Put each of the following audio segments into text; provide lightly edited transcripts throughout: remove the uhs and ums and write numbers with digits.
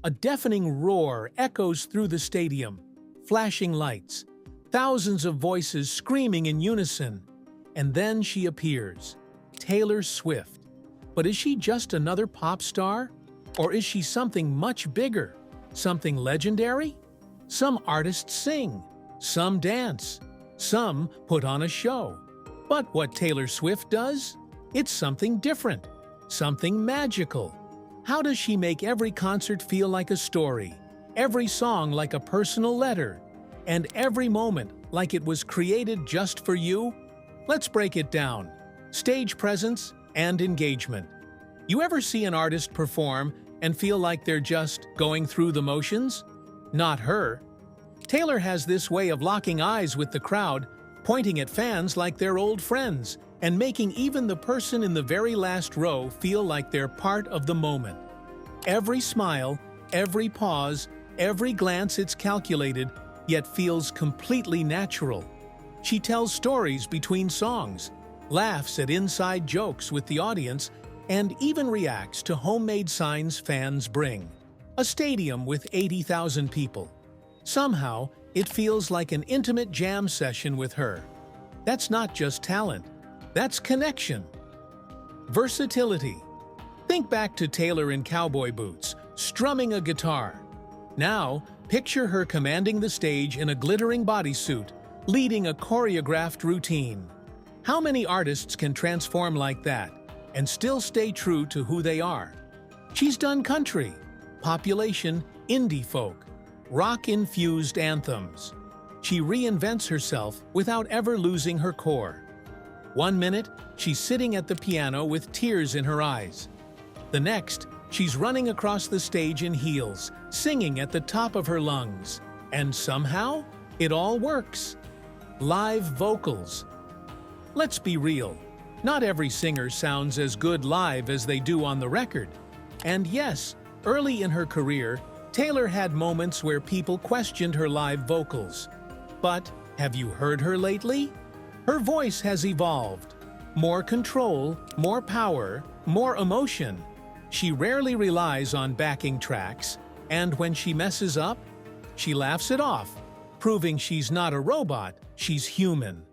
A deafening roar echoes through the stadium, flashing lights, thousands of voices screaming in unison. And then she appears, Taylor Swift. But is she just another pop star? Or is she something much bigger? Something legendary? Some artists sing, some dance, some put on a show. But what Taylor Swift does? It's something different, something magical. How does she make every concert feel like a story, every song like a personal letter, and every moment like it was created just for you? Let's break it down. Stage presence and engagement. You ever see an artist perform and feel like they're just going through the motions? Not her. Taylor has this way of locking eyes with the crowd, pointing at fans like they're old friends, and making even the person in the very last row feel like they're part of the moment. Every smile, every pause, every glance, it's calculated, yet feels completely natural. She tells stories between songs, laughs at inside jokes with the audience, and even reacts to homemade signs fans bring. A stadium with 80,000 people. Somehow, it feels like an intimate jam session with her. That's not just talent, that's connection. Versatility. Think back to Taylor in cowboy boots, strumming a guitar. Now, picture her commanding the stage in a glittering bodysuit, leading a choreographed routine. How many artists can transform like that and still stay true to who they are? She's done country, population, indie folk, rock-infused anthems. She reinvents herself without ever losing her core. One minute, she's sitting at the piano with tears in her eyes. The next, she's running across the stage in heels, singing at the top of her lungs. And somehow, it all works. Live vocals. Let's be real. Not every singer sounds as good live as they do on the record. And yes, early in her career, Taylor had moments where people questioned her live vocals. But have you heard her lately? Her voice has evolved. More control, more power, more emotion. She rarely relies on backing tracks, and when she messes up, she laughs it off, proving she's not a robot, she's human.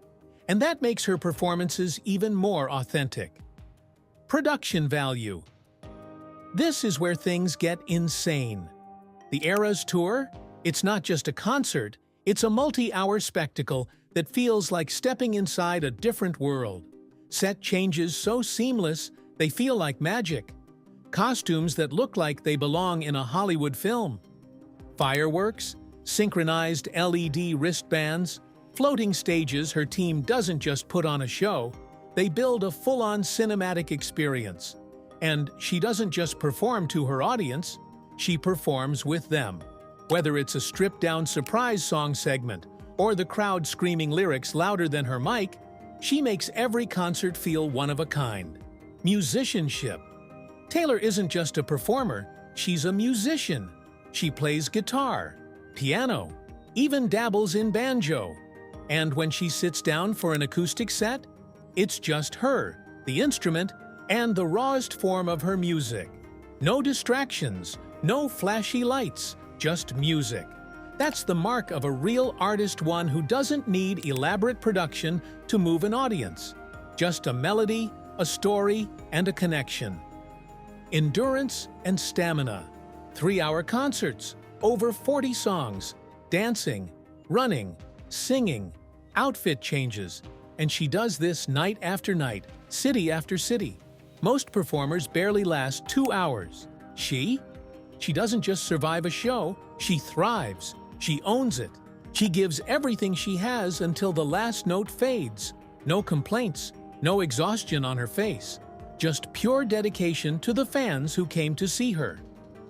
And that makes her performances even more authentic. Production value. This is where things get insane. The Eras Tour? It's not just a concert, it's a multi-hour spectacle that feels like stepping inside a different world. Set changes so seamless, they feel like magic. Costumes that look like they belong in a Hollywood film. Fireworks, synchronized LED wristbands, floating stages. Her team doesn't just put on a show, they build a full-on cinematic experience. And she doesn't just perform to her audience, she performs with them. Whether it's a stripped-down surprise song segment or the crowd screaming lyrics louder than her mic, she makes every concert feel one of a kind. Musicianship. Taylor isn't just a performer, she's a musician. She plays guitar, piano, even dabbles in banjo. And when she sits down for an acoustic set, it's just her, the instrument, and the rawest form of her music. No distractions, no flashy lights, just music. That's the mark of a real artist, one who doesn't need elaborate production to move an audience. Just a melody, a story, and a connection. Endurance and stamina. 3-hour concerts, over 40 songs, dancing, running, singing, outfit changes, and she does this night after night, city after city. Most performers barely last 2 hours. She doesn't just survive a show, she thrives. She owns it. She gives everything she has until the last note fades. No complaints, no exhaustion on her face. Just pure dedication to the fans who came to see her.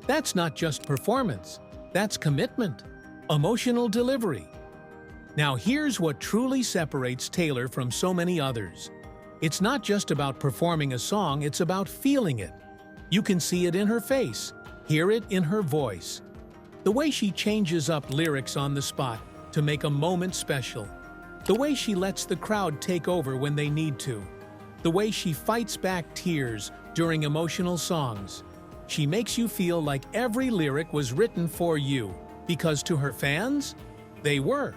That's not just performance, that's commitment, emotional delivery. Now here's what truly separates Taylor from so many others. It's not just about performing a song, it's about feeling it. You can see it in her face, hear it in her voice. The way she changes up lyrics on the spot to make a moment special. The way she lets the crowd take over when they need to. The way she fights back tears during emotional songs. She makes you feel like every lyric was written for you, because to her fans, they were.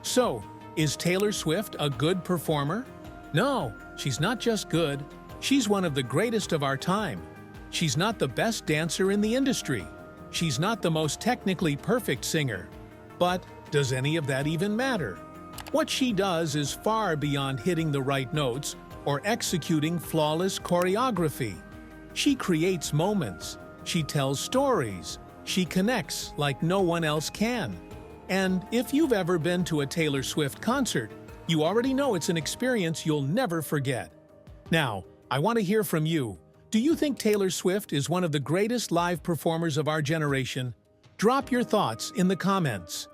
So, is Taylor Swift a good performer? No, she's not just good. She's one of the greatest of our time. She's not the best dancer in the industry. She's not the most technically perfect singer. But does any of that even matter? What she does is far beyond hitting the right notes or executing flawless choreography. She creates moments. She tells stories. She connects like no one else can. And if you've ever been to a Taylor Swift concert, you already know it's an experience you'll never forget. Now, I want to hear from you. Do you think Taylor Swift is one of the greatest live performers of our generation? Drop your thoughts in the comments.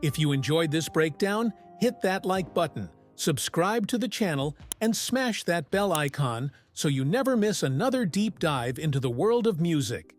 If you enjoyed this breakdown, hit that like button, subscribe to the channel, and smash that bell icon so you never miss another deep dive into the world of music.